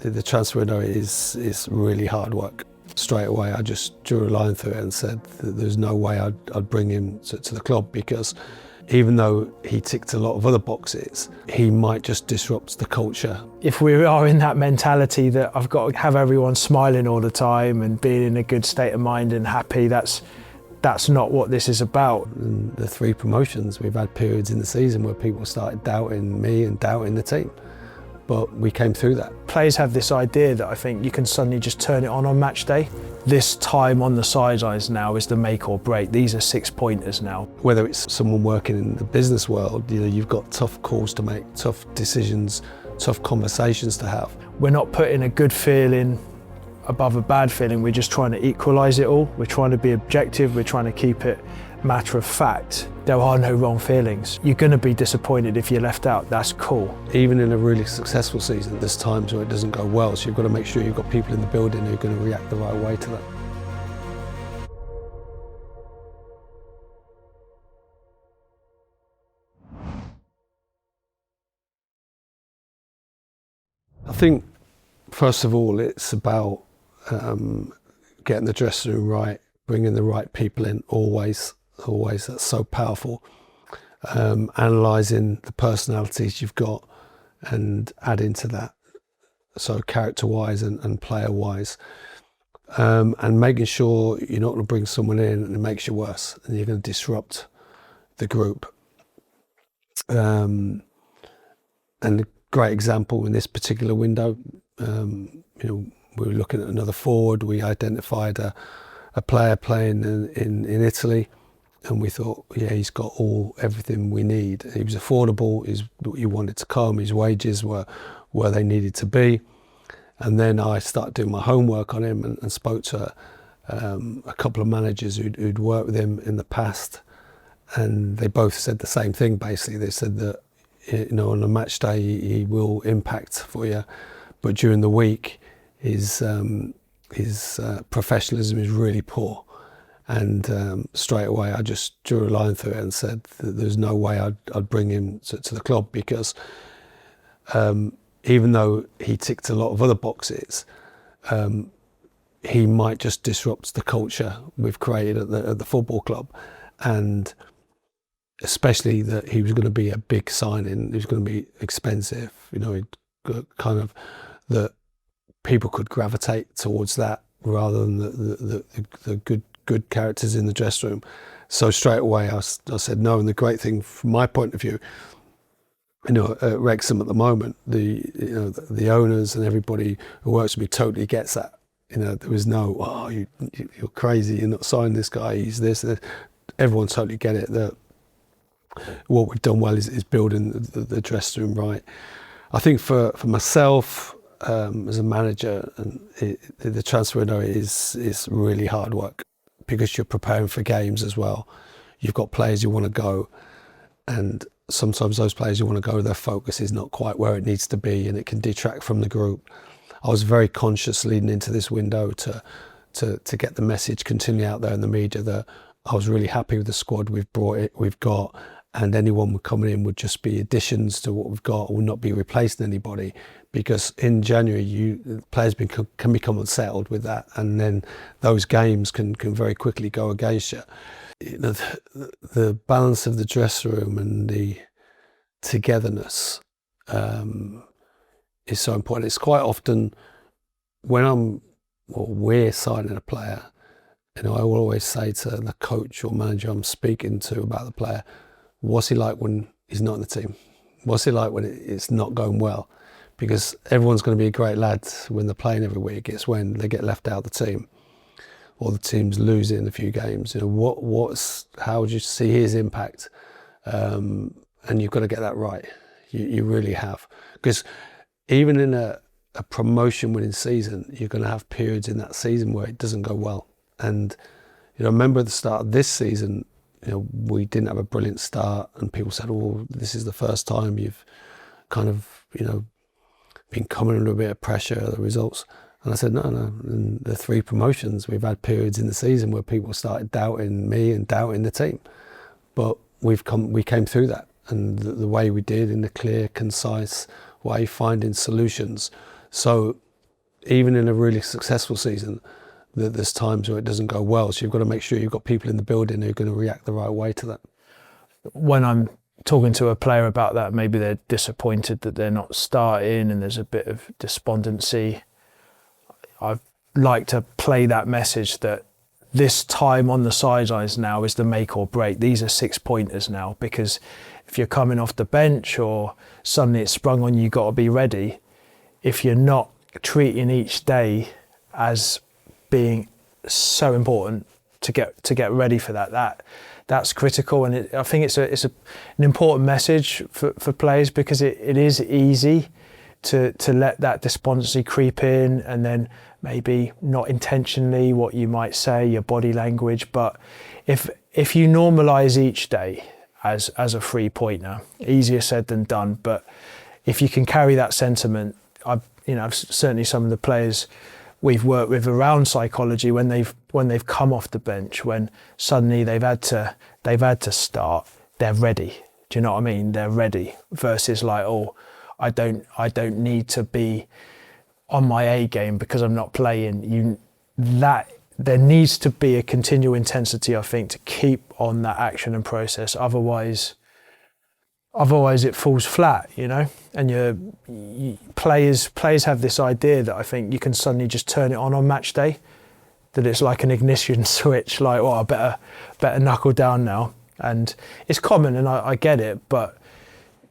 The transfer window is really hard work. Straight away, I just drew a line through it and said that there's no way I'd bring him to the club, because even though he ticked a lot of other boxes, he might just disrupt the culture. If we are in that mentality that I've got to have everyone smiling all the time and being in a good state of mind and happy, that's not what this is about. And the 3 promotions, we've had periods in the season where people started doubting me and doubting the team. But we came through that. Players have this idea that I think you can suddenly just turn it on match day. This time on the sidelines now is the make or break. These are 6-pointers now. Whether it's someone working in the business world, you've got tough calls to make, tough decisions, tough conversations to have. We're not putting a good feeling above a bad feeling, we're just trying to equalise it all. We're trying to be objective, we're trying to keep it matter of fact. There are no wrong feelings. You're going to be disappointed if you're left out, that's cool. Even in a really successful season, there's times where it doesn't go well, so you've got to make sure you've got people in the building who are going to react the right way to that. I think, first of all, it's about getting the dressing room right, bringing the right people in, always, that's so powerful. Analysing the personalities you've got and adding to that, so character-wise and player-wise. And making sure you're not going to bring someone in and it makes you worse and you're going to disrupt the group. And a great example in this particular window, we were looking at another forward. We identified a player playing in Italy, and we thought, yeah, he's got everything we need. He was affordable, he wanted to come, his wages were where they needed to be. And then I started doing my homework on him and spoke to a couple of managers who'd worked with him in the past, and they both said the same thing. Basically, they said that on a match day he will impact for you, but during the week his professionalism is really poor. And straight away I just drew a line through it and said that there's no way I'd bring him to the club, because even though he ticked a lot of other boxes, he might just disrupt the culture we've created at the football club. And especially that he was going to be a big signing, he was going to be expensive, kind of that people could gravitate towards that rather than the good characters in the dressing room. So straight away I said no. And the great thing from my point of view, at Wrexham at the moment, the owners and everybody who works with me totally gets that. There was no, you're crazy, you're not signing this guy, he's this. Everyone totally get it, that what we've done well is building the dressing room right. I think for myself, as a manager, and the transfer window is really hard work, because you're preparing for games as well. You've got players you want to go, and sometimes those players you want to go, their focus is not quite where it needs to be, and it can detract from the group. I was very conscious leading into this window to get the message continually out there in the media that I was really happy with the squad we've got, and anyone coming in would just be additions to what we've got, will not be replacing anybody, because in January players can become unsettled with that, and then those games can very quickly go against you. The balance of the dressing room and the togetherness is so important. It's quite often when we're signing a player, I will always say to the coach or manager I'm speaking to about the player, what's he like when he's not in the team? What's he like when it's not going well? Because everyone's going to be a great lad when they're playing every week. It's when they get left out of the team, or the team's losing a few games. How would you see his impact? And you've got to get that right. You really have, because even in a promotion winning season, you're going to have periods in that season where it doesn't go well. And I remember at the start of this season, we didn't have a brilliant start, and people said, "Oh, this is the first time you've kind of, been coming under a bit of pressure, the results." And I said, no. In the 3 promotions, we've had periods in the season where people started doubting me and doubting the team. But we came through that, and the way we did, in a clear, concise way, finding solutions. So even in a really successful season, that there's times where it doesn't go well. So you've got to make sure you've got people in the building who are going to react the right way to that. When I'm talking to a player about that, maybe they're disappointed that they're not starting and there's a bit of despondency, I like to play that message that this time on the sidelines now is the make or break. These are 6-pointers now, because if you're coming off the bench or suddenly it's sprung on you, you've got to be ready. If you're not treating each day as being so important to get ready for that's critical. And I think it's an important message for players, because it is easy to let that despondency creep in, and then maybe not intentionally what you might say, your body language. But if you normalise each day as a 3-pointer, easier said than done, but if you can carry that sentiment, I've certainly some of the players we've worked with around psychology, when they've come off the bench, when suddenly they've had to start, they're ready. Do you know what I mean? They're ready, versus like, oh, I don't need to be on my A game because I'm not playing. There needs to be a continual intensity, I think, to keep on that action and process. Otherwise it falls flat, and players have this idea that I think you can suddenly just turn it on match day, that it's like an ignition switch, like, oh, I better knuckle down now. And it's common, and I get it, but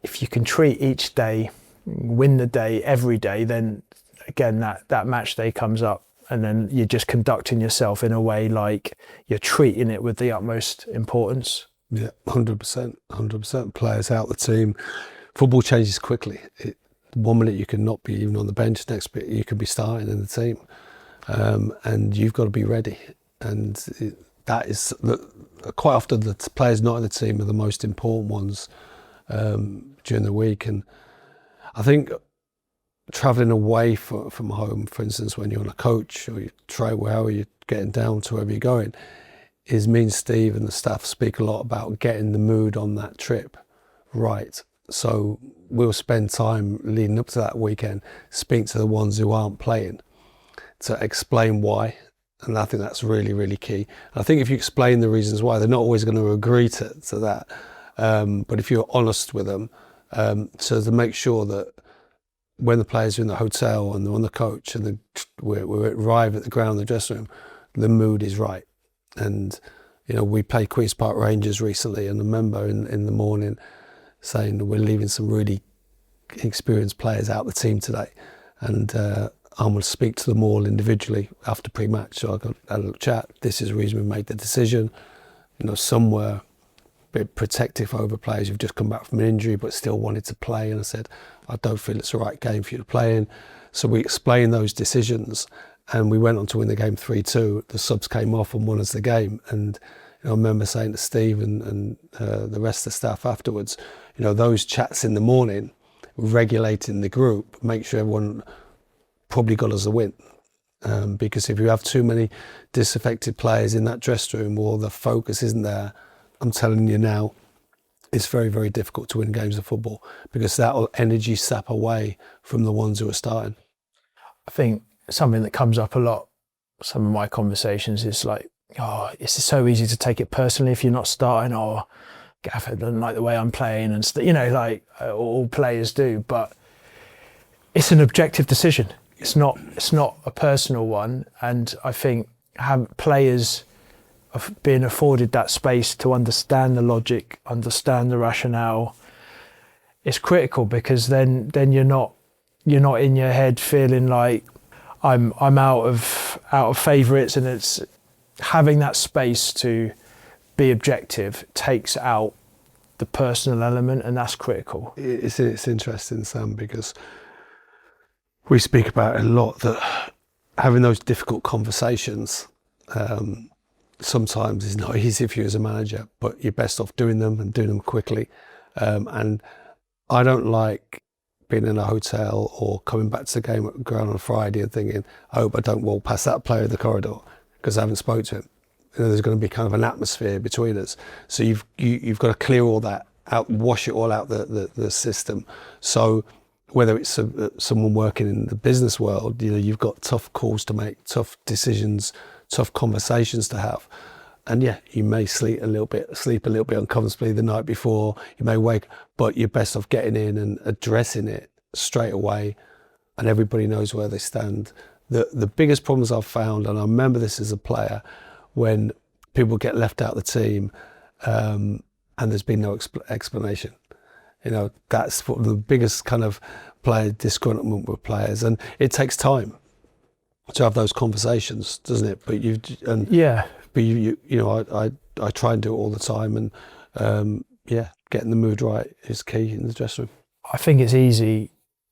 if you can treat each day, win the day every day, then again that match day comes up, and then you're just conducting yourself in a way like you're treating it with the utmost importance. Yeah, 100%. Players out the team. Football changes quickly. 1 minute you can not be even on the bench, next bit you could be starting in the team, and you've got to be ready. And that is quite often the players not in the team are the most important ones during the week. And I think travelling away from home, for instance, when you're on a coach or you try wherever you're getting down to wherever you're going, is me and Steve and the staff speak a lot about getting the mood on that trip right. So we'll spend time leading up to that weekend, speak to the ones who aren't playing to explain why. And I think that's really, really key. And I think if you explain the reasons why, they're not always going to agree to that. But if you're honest with them, so to make sure that when the players are in the hotel and they're on the coach and we arrive at the ground, the dressing room, the mood is right. And, we played Queen's Park Rangers recently, and I remember in the morning saying we're leaving some really experienced players out the team today. And I'm going to speak to them all individually after pre-match. So I got a little chat. This is the reason we made the decision. Some were a bit protective over players who've just come back from an injury but still wanted to play. And I said, I don't feel it's the right game for you to play in. So we explained those decisions, and we went on to win the game 3-2. The subs came off and won us the game. And I remember saying to Steve and the rest of the staff afterwards, those chats in the morning, regulating the group, make sure everyone probably got us a win. Because if you have too many disaffected players in that dressing room, or the focus isn't there, I'm telling you now, it's very, very difficult to win games of football, because that will energy sap away from the ones who are starting. I think something that comes up a lot, some of my conversations, is like, oh, it's so easy to take it personally if you're not starting. Oh, Gaffer doesn't like the way I'm playing, and like all players do. But it's an objective decision. It's not a personal one. And I think players of being afforded that space to understand the logic, understand the rationale, is critical, because then you're not in your head feeling like I'm out of favourites, and it's having that space to be objective takes out the personal element, and that's critical. It's interesting, Sam, because we speak about it a lot, that having those difficult conversations sometimes is not easy for you as a manager, but you're best off doing them and doing them quickly. And I don't like being in a hotel or coming back to the game at the ground on a Friday and thinking, I hope I don't walk past that player in the corridor because I haven't spoke to him. There's going to be kind of an atmosphere between us. So you've got to clear all that out, wash it all out the system. So whether it's someone working in the business world, you've got tough calls to make, tough decisions, tough conversations to have. And yeah, you may sleep a little bit uncomfortably the night before, you may wake, but you're best off getting in and addressing it straight away, and everybody knows where they stand. The biggest problems I've found, and I remember this as a player, when people get left out of the team and there's been no explanation. That's what the biggest kind of player disgruntlement with players, and it takes time to have those conversations, doesn't it? But I try and do it all the time, and getting the mood right is key in the dressing room. I think it's easy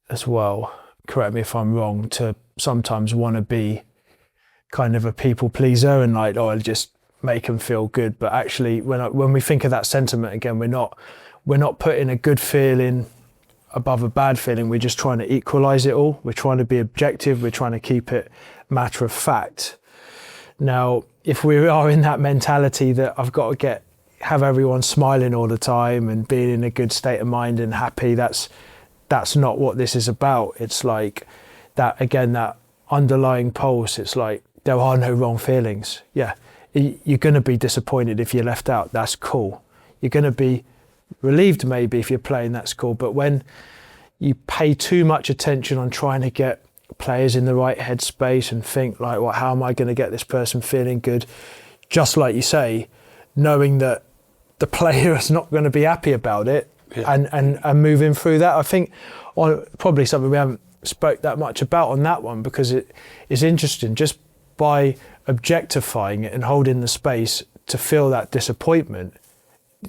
as well, correct me if I'm wrong, to sometimes want to be kind of a people pleaser and I'll just make them feel good. But actually, when we think of that sentiment again, we're not putting a good feeling above a bad feeling. We're just trying to equalise it all. We're trying to be objective. We're trying to keep it matter of fact. Now, if we are in that mentality that I've got to have everyone smiling all the time and being in a good state of mind and happy, that's not what this is about. It's like that, again, that underlying pulse. It's like there are no wrong feelings. Yeah, you're going to be disappointed if you're left out. That's cool. You're going to be relieved maybe if you're playing. That's cool. But when you pay too much attention on trying to get players in the right headspace and think like, well, how am I going to get this person feeling good? Just like you say, knowing that the player is not going to be happy about it, and moving through that. I think probably something we haven't spoke that much about on that one, because it is interesting just by objectifying it and holding the space to feel that disappointment.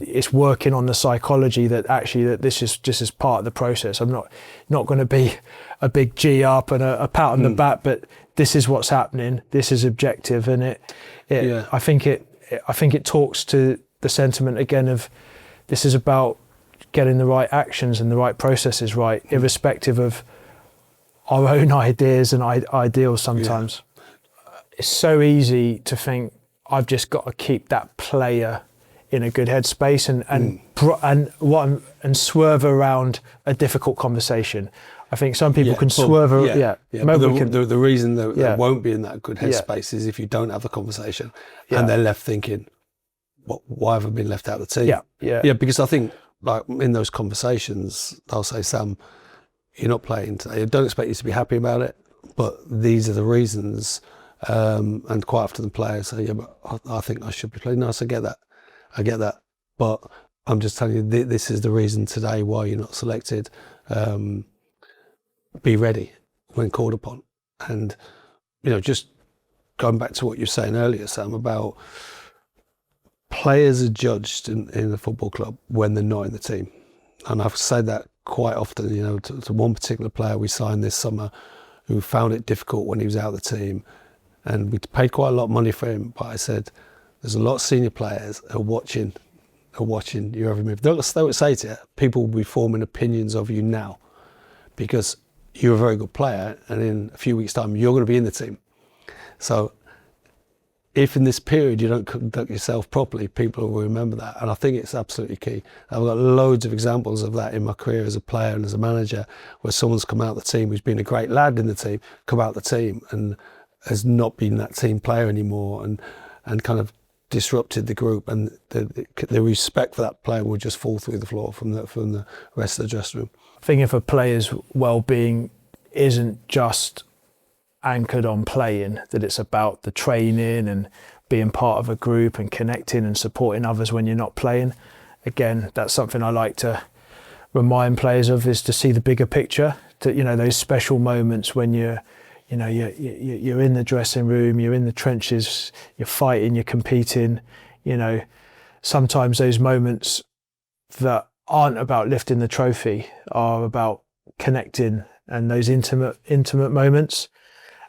It's working on the psychology that actually that this is just as part of the process. I'm not going to be a big G up and a pat on the back, but this is what's happening. This is objective, and I think it talks to the sentiment again of this is about getting the right actions and the right processes right, irrespective of our own ideas and ideals sometimes. It's so easy to think I've just got to keep that player in a good headspace and swerve around a difficult conversation. I think some people can swerve. The reason that they won't be in that good headspace is if you don't have the conversation and they're left thinking, why have I been left out of the team? Yeah, because I think like in those conversations, they'll say, Sam, you're not playing today. I don't expect you to be happy about it, but these are the reasons. And quite often the players say, but I think I should be playing. No, I get that. But I'm just telling you, this is the reason today why you're not selected. Be ready when called upon. And, just going back to what you were saying earlier, Sam, about players are judged in the football club when they're not in the team. And I've said that quite often, to one particular player we signed this summer who found it difficult when he was out of the team. And we paid quite a lot of money for him, but I said, there's a lot of senior players who are watching your every move. They would say to you, people will be forming opinions of you now because you're a very good player, and in a few weeks' time, you're going to be in the team. So if in this period you don't conduct yourself properly, people will remember that. And I think it's absolutely key. I've got loads of examples of that in my career as a player and as a manager, where someone's come out of the team who's been a great lad in the team, come out of the team and has not been that team player anymore, and kind of disrupted the group, and the respect for that player will just fall through the floor from the rest of the dressing room. I think if a player's well-being isn't just anchored on playing, that it's about the training and being part of a group and connecting and supporting others when you're not playing. Again, that's something I like to remind players of, is to see the bigger picture, to, those special moments when you're in the dressing room, you're in the trenches, you're fighting, you're competing. Sometimes those moments that aren't about lifting the trophy are about connecting, and those intimate moments.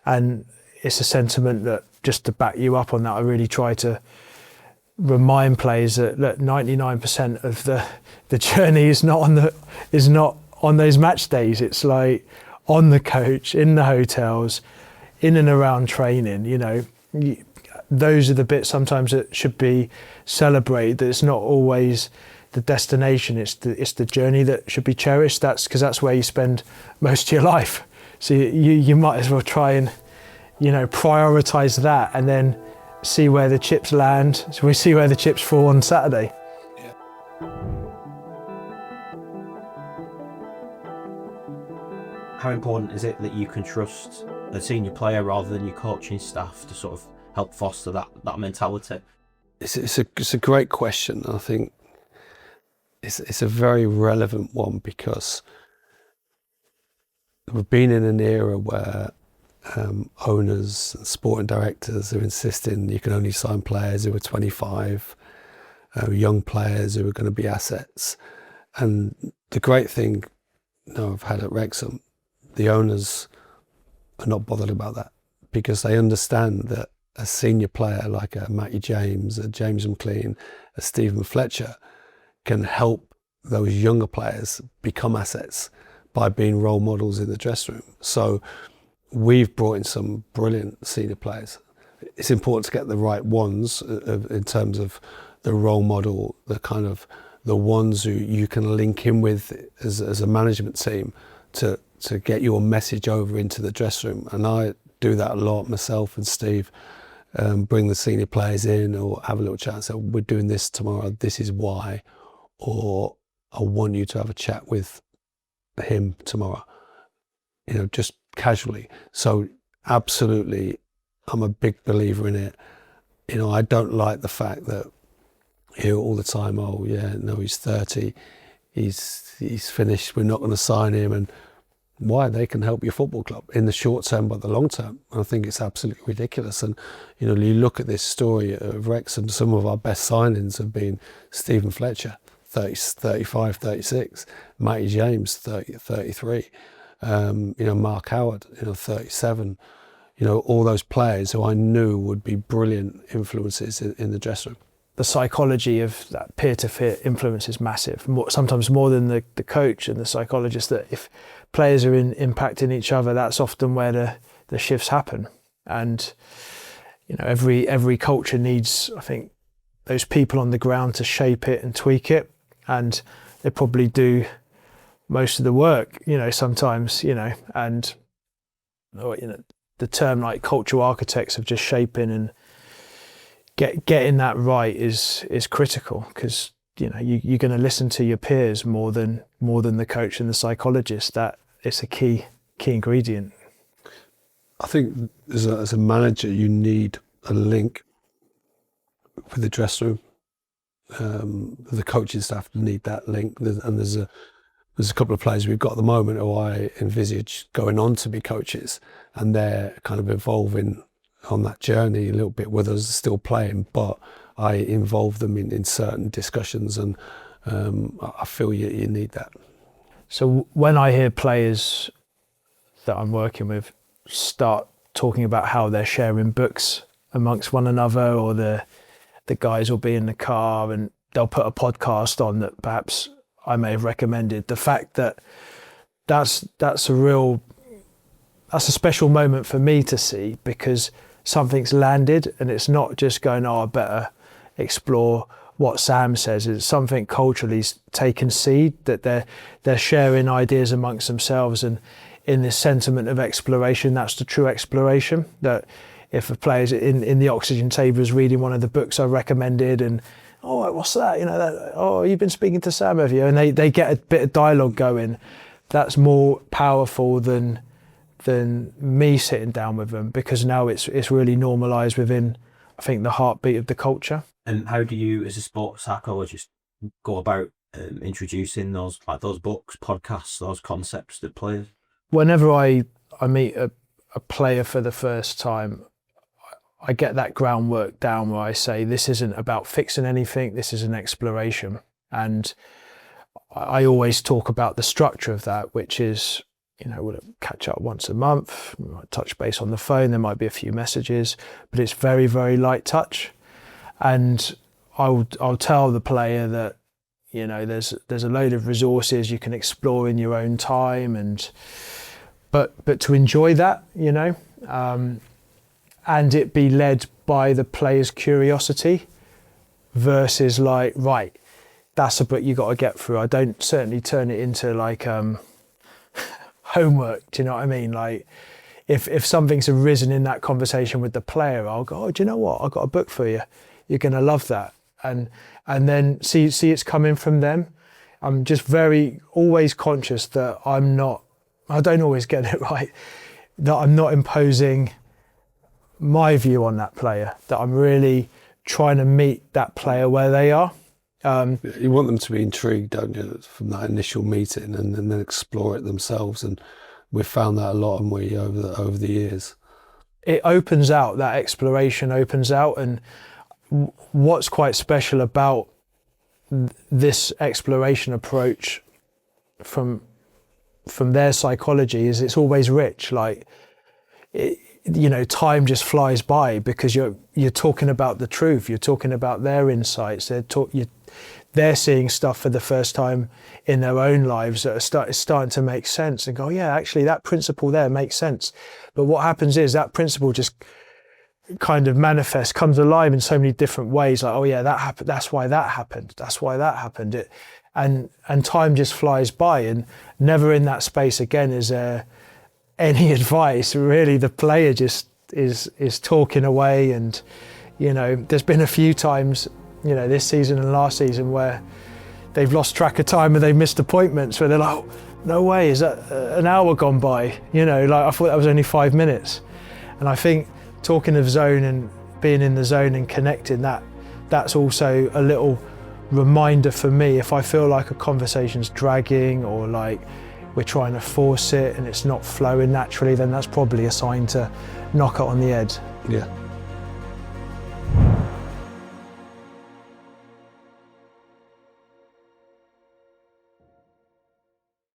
And it's a sentiment that, just to back you up on that, I really try to remind players that 99% of the journey is not on those match days. It's like on the coach, in the hotels, in and around training. Those are the bits sometimes that should be celebrated. That it's not always the destination, it's the journey that should be cherished. That's where you spend most of your life. So you might as well try and, prioritise that, and then see where the chips land. So we see where the chips fall on Saturday. Yeah. How important is it that you can trust a senior player rather than your coaching staff to sort of help foster that mentality? It's a great question. I think it's a very relevant one, because we've been in an era where owners and sporting directors are insisting you can only sign players who are 25, young players who are going to be assets. And the great thing I've had at Wrexham, the owners are not bothered about that, because they understand that a senior player like a Matty James, a James McLean, a Stephen Fletcher can help those younger players become assets by being role models in the dressing room. So we've brought in some brilliant senior players. It's important to get the right ones in terms of the role model, the ones who you can link in with as a management team to get your message over into the dressing room. And I do that a lot myself and Steve. Bring the senior players in, or have a little chat and say, we're doing this tomorrow, this is why, or I want you to have a chat with him tomorrow, just casually. So absolutely, I'm a big believer in it. I don't like the fact that you hear all the time, oh yeah, no, he's 30, he's finished, we're not going to sign him. And why? They can help your football club in the short term, but the long term, I think it's absolutely ridiculous. And you look at this story of Wrexham, some of our best signings have been Stephen Fletcher, 30, 35, 36, Matty James, 30, 33, Mark Howard, 37, all those players who I knew would be brilliant influences in the dressing room. The psychology of that peer-to-peer influence is massive, sometimes more than the coach and the psychologist. That if players are impacting each other, that's often where the shifts happen. And every culture needs, I think, those people on the ground to shape it and tweak it, and they probably do most of the work. Sometimes, and the term like cultural architects of just shaping and getting that right is critical, because you're going to listen to your peers more than the coach and the psychologist. That it's a key ingredient. I think as a manager, you need a link with the dressing room. The coaching staff need that link, and there's a couple of players we've got at the moment who I envisage going on to be coaches, and they're kind of evolving on that journey a little bit with us, still playing, but I involve them in certain discussions, and I feel you need that. So when I hear players that I'm working with start talking about how they're sharing books amongst one another, or the guys will be in the car and they'll put a podcast on that perhaps I may have recommended, the fact that that's a special moment for me to see, because something's landed, and it's not just going, I better explore what Sam says. It's something culturally taken seed, that they're sharing ideas amongst themselves, and in this sentiment of exploration, that's the true exploration. That if a player's in the oxygen table is reading one of the books I recommended, and what's that? You've been speaking to Sam, have you? And they get a bit of dialogue going. That's more powerful than me sitting down with them, because now it's really normalised within, I think, the heartbeat of the culture. And how do you, as a sports psychologist, go about introducing those books, podcasts, those concepts to players? Whenever I meet a player for the first time, I get that groundwork down where I say, this isn't about fixing anything, this is an exploration. And I always talk about the structure of that, which is, we'll catch up once a month, we might touch base on the phone, there might be a few messages, but it's very, very light touch. And I'll tell the player that, there's a load of resources you can explore in your own time, but to enjoy that, and it be led by the player's curiosity versus like, right, that's a book you got to get through. I don't certainly turn it into like homework. Do you know what I mean? Like if something's arisen in that conversation with the player, I'll go, oh, do you know what? I've got a book for you. You're going to love that. And then see it's coming from them. I'm just always conscious that I don't always get it right, that I'm not imposing my view on that player, that I'm really trying to meet that player where they are. You want them to be intrigued, don't you, from that initial meeting, and then explore it themselves. And we've found that a lot, haven't we, over the years. It opens out, that exploration opens out, and what's quite special about this exploration approach from their psychology is it's always rich. Like, time just flies by because you're talking about the truth. You're talking about their insights. They're seeing stuff for the first time in their own lives that are starting to make sense, and go, yeah, actually that principle there makes sense. But what happens is that principle just kind of manifests, comes alive in so many different ways. Like, oh yeah, that happened. That's why that happened. That's why that happened. And time just flies by, and never in that space again is there any advice. Really, the player just is talking away. And there's been a few times, this season and last season, where they've lost track of time and they've missed appointments, where they're like, oh, no way, is that an hour gone by? Like, I thought that was only 5 minutes. And I think talking of zone and being in the zone and connecting, that's also a little reminder for me. If I feel like a conversation's dragging, or like we're trying to force it and it's not flowing naturally, then that's probably a sign to knock it on the head. Yeah.